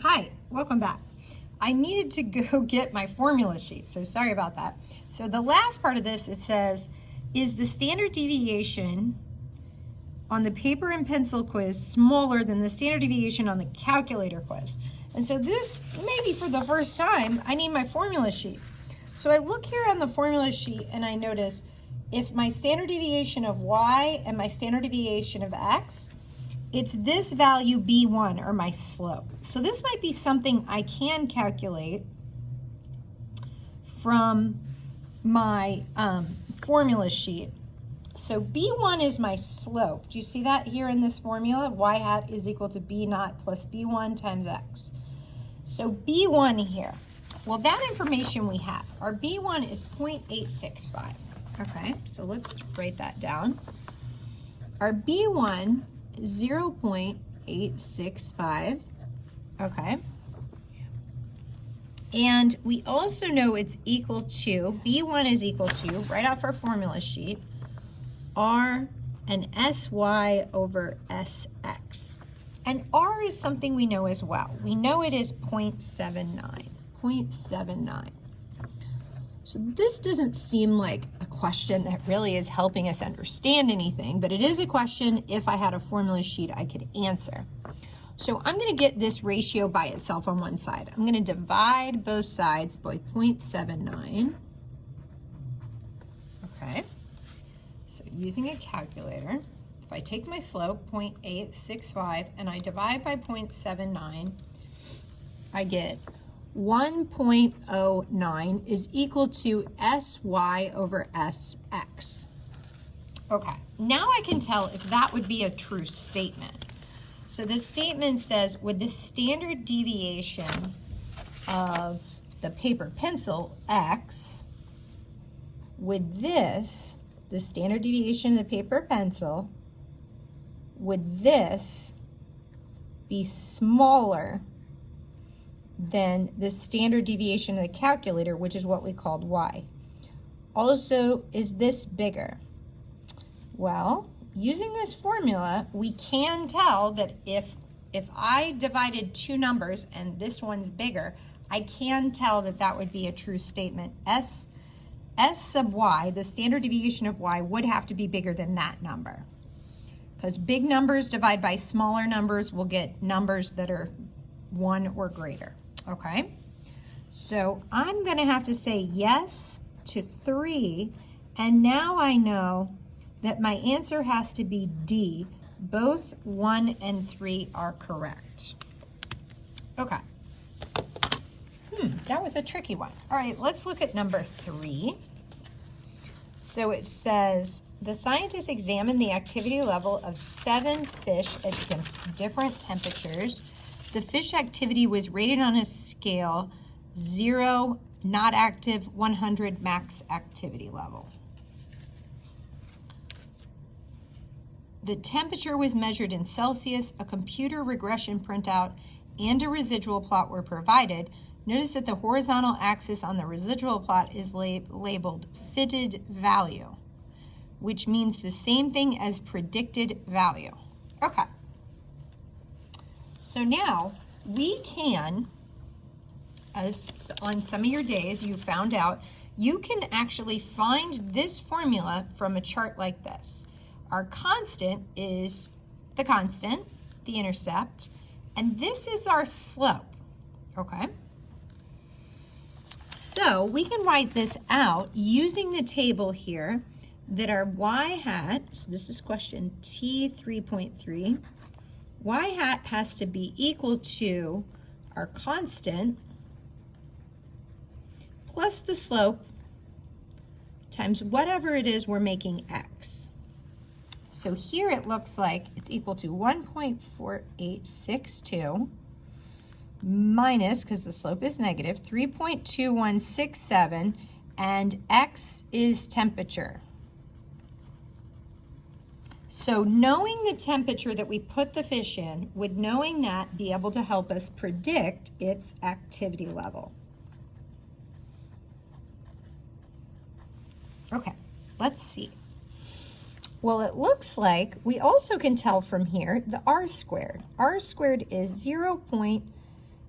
Hi, welcome back. I needed to go get my formula sheet, so sorry about that. So the last part of this, it says, is the standard deviation on the paper and pencil quiz smaller than the standard deviation on the calculator quiz? And so this, maybe for the first time, I need my formula sheet. So I look here on the formula sheet and I notice if my standard deviation of y and my standard deviation of x, it's this value b1, or my slope. So this might be something I can calculate from my formula sheet. So b1 is my slope. Do you see that here in this formula? Y hat is equal to b naught plus b1 times x. So b1 here, well, that information we have. Our b1 is 0.865. Okay, so let's write that down. Our b1 is 0.865. Okay. And we also know it's equal to, b1 is equal to, right off our formula sheet, r and sy over sx. And r is something we know as well. We know it is 0.79. 0.79. So this doesn't seem like a question that really is helping us understand anything, but it is a question if I had a formula sheet I could answer. So I'm going to get this ratio by itself on one side. I'm going to divide both sides by 0.79. Okay. So using a calculator, if I take my slope, 0.865, and I divide by 0.79, I get 1.09 is equal to sy over sx. Okay, now I can tell if that would be a true statement. So the statement says, would the standard deviation of the paper pencil x, would this, the standard deviation of the paper pencil, would this be smaller than the standard deviation of the calculator, which is what we called y? Also, is this bigger? Well, using this formula, we can tell that if I divided two numbers and this one's bigger, I can tell that that would be a true statement. S sub y, the standard deviation of y, would have to be bigger than that number. Because big numbers divide by smaller numbers, we'll get numbers that are 1 or greater. Okay, so I'm going to have to say yes to 3, and now I know that my answer has to be D. Both 1 and 3 are correct. Okay, that was a tricky one. All right, let's look at number 3. So it says, the scientists examined the activity level of 7 fish at different temperatures. The fish activity was rated on a scale 0, not active, 100, max activity level. The temperature was measured in Celsius, a computer regression printout, and a residual plot were provided. Notice that the horizontal axis on the residual plot is labeled fitted value, which means the same thing as predicted value. Okay. So now we can, as on some of your days you found out, you can actually find this formula from a chart like this. Our constant is the constant, the intercept, and this is our slope, okay? So we can write this out using the table here that our y hat, so this is question T3.3, y hat has to be equal to our constant plus the slope times whatever it is we're making x. So here it looks like it's equal to 1.4862 minus, because the slope is negative, 3.2167, and x is temperature. So knowing the temperature that we put the fish in, would knowing that be able to help us predict its activity level? Okay, let's see. Well, it looks like we also can tell from here the r squared. R squared is 0.0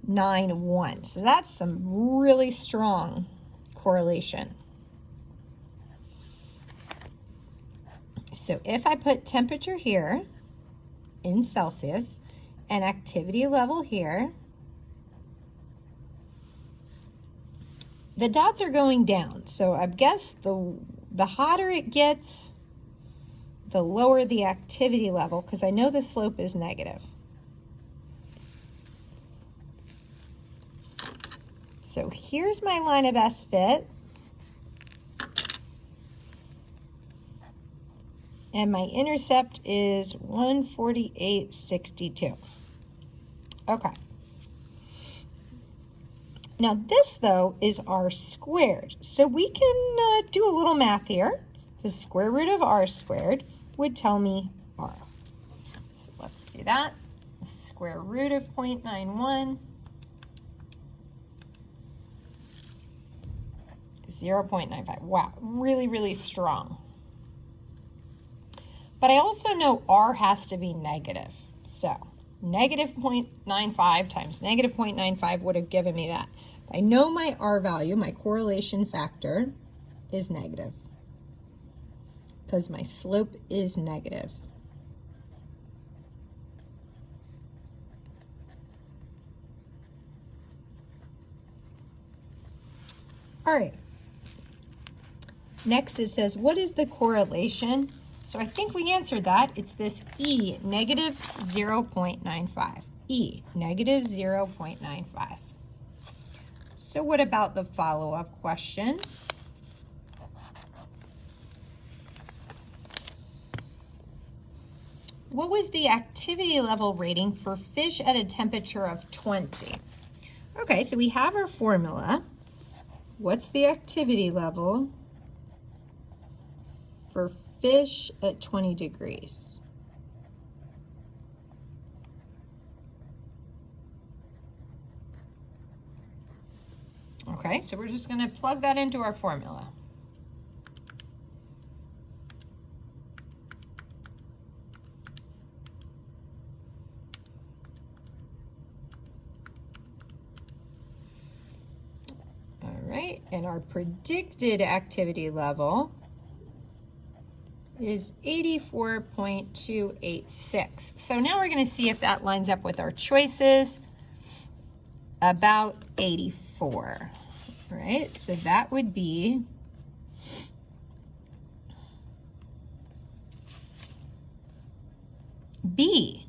0.91. So that's some really strong correlation. So if I put temperature here in Celsius and activity level here, the dots are going down. So I guess the hotter it gets, the lower the activity level, because I know the slope is negative. So here's my line of best fit. And my intercept is 148.62. Okay. Now this, though, is r squared. So we can do a little math here. The square root of r squared would tell me r. So let's do that. The square root of 0.91. 0.95. Wow, really, really strong. But I also know r has to be negative. So negative 0.95 times negative 0.95 would have given me that. I know my r value, my correlation factor, is negative because my slope is negative. All right. Next it says, what is the correlation? So I think we answered that. It's this E, negative 0.95. E, negative 0.95. So what about the follow-up question? What was the activity level rating for fish at a temperature of 20? Okay, so we have our formula. What's the activity level for fish at 20 degrees? Okay, so we're just going to plug that into our formula. All right, and our predicted activity level is 84.286. So now we're going to see if that lines up with our choices. About 84, right? So that would be B.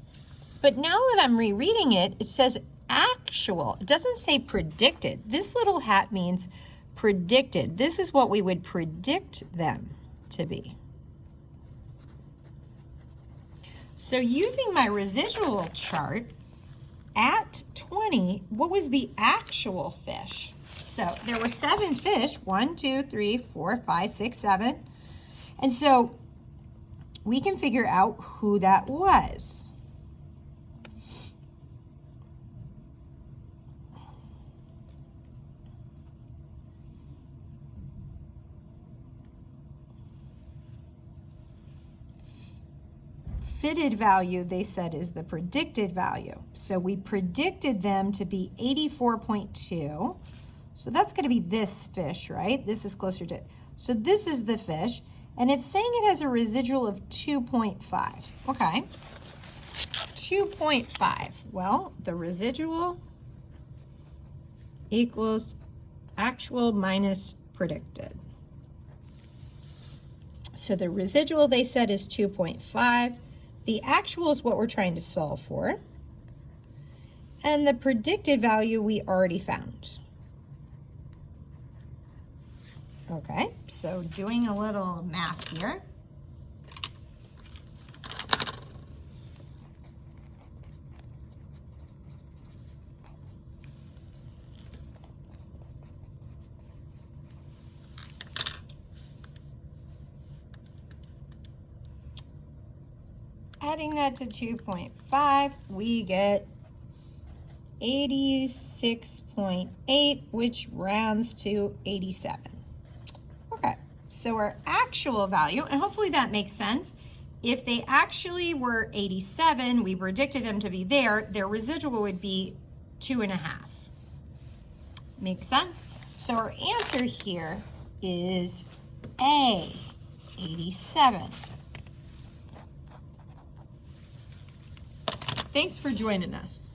But now that I'm rereading it, it says actual. It doesn't say predicted. This little hat means predicted. This is what we would predict them to be. So using my residual chart, at 20, what was the actual fish? So there were 7 fish, 1, 2, 3, 4, 5, 6, 7. And so we can figure out who that was. Fitted value, they said, is the predicted value. So we predicted them to be 84.2. So that's going to be this fish, right? This is closer to, so this is the fish, and it's saying it has a residual of 2.5. Okay, 2.5. Well, the residual equals actual minus predicted. So the residual, they said, is 2.5. The actual is what we're trying to solve for. And the predicted value we already found. Okay, so doing a little math here. Adding that to 2.5, we get 86.8, which rounds to 87. Okay, so our actual value, and hopefully that makes sense. If they actually were 87, we predicted them to be there, their residual would be 2.5. Make sense? So our answer here is A, 87. Thanks for joining us.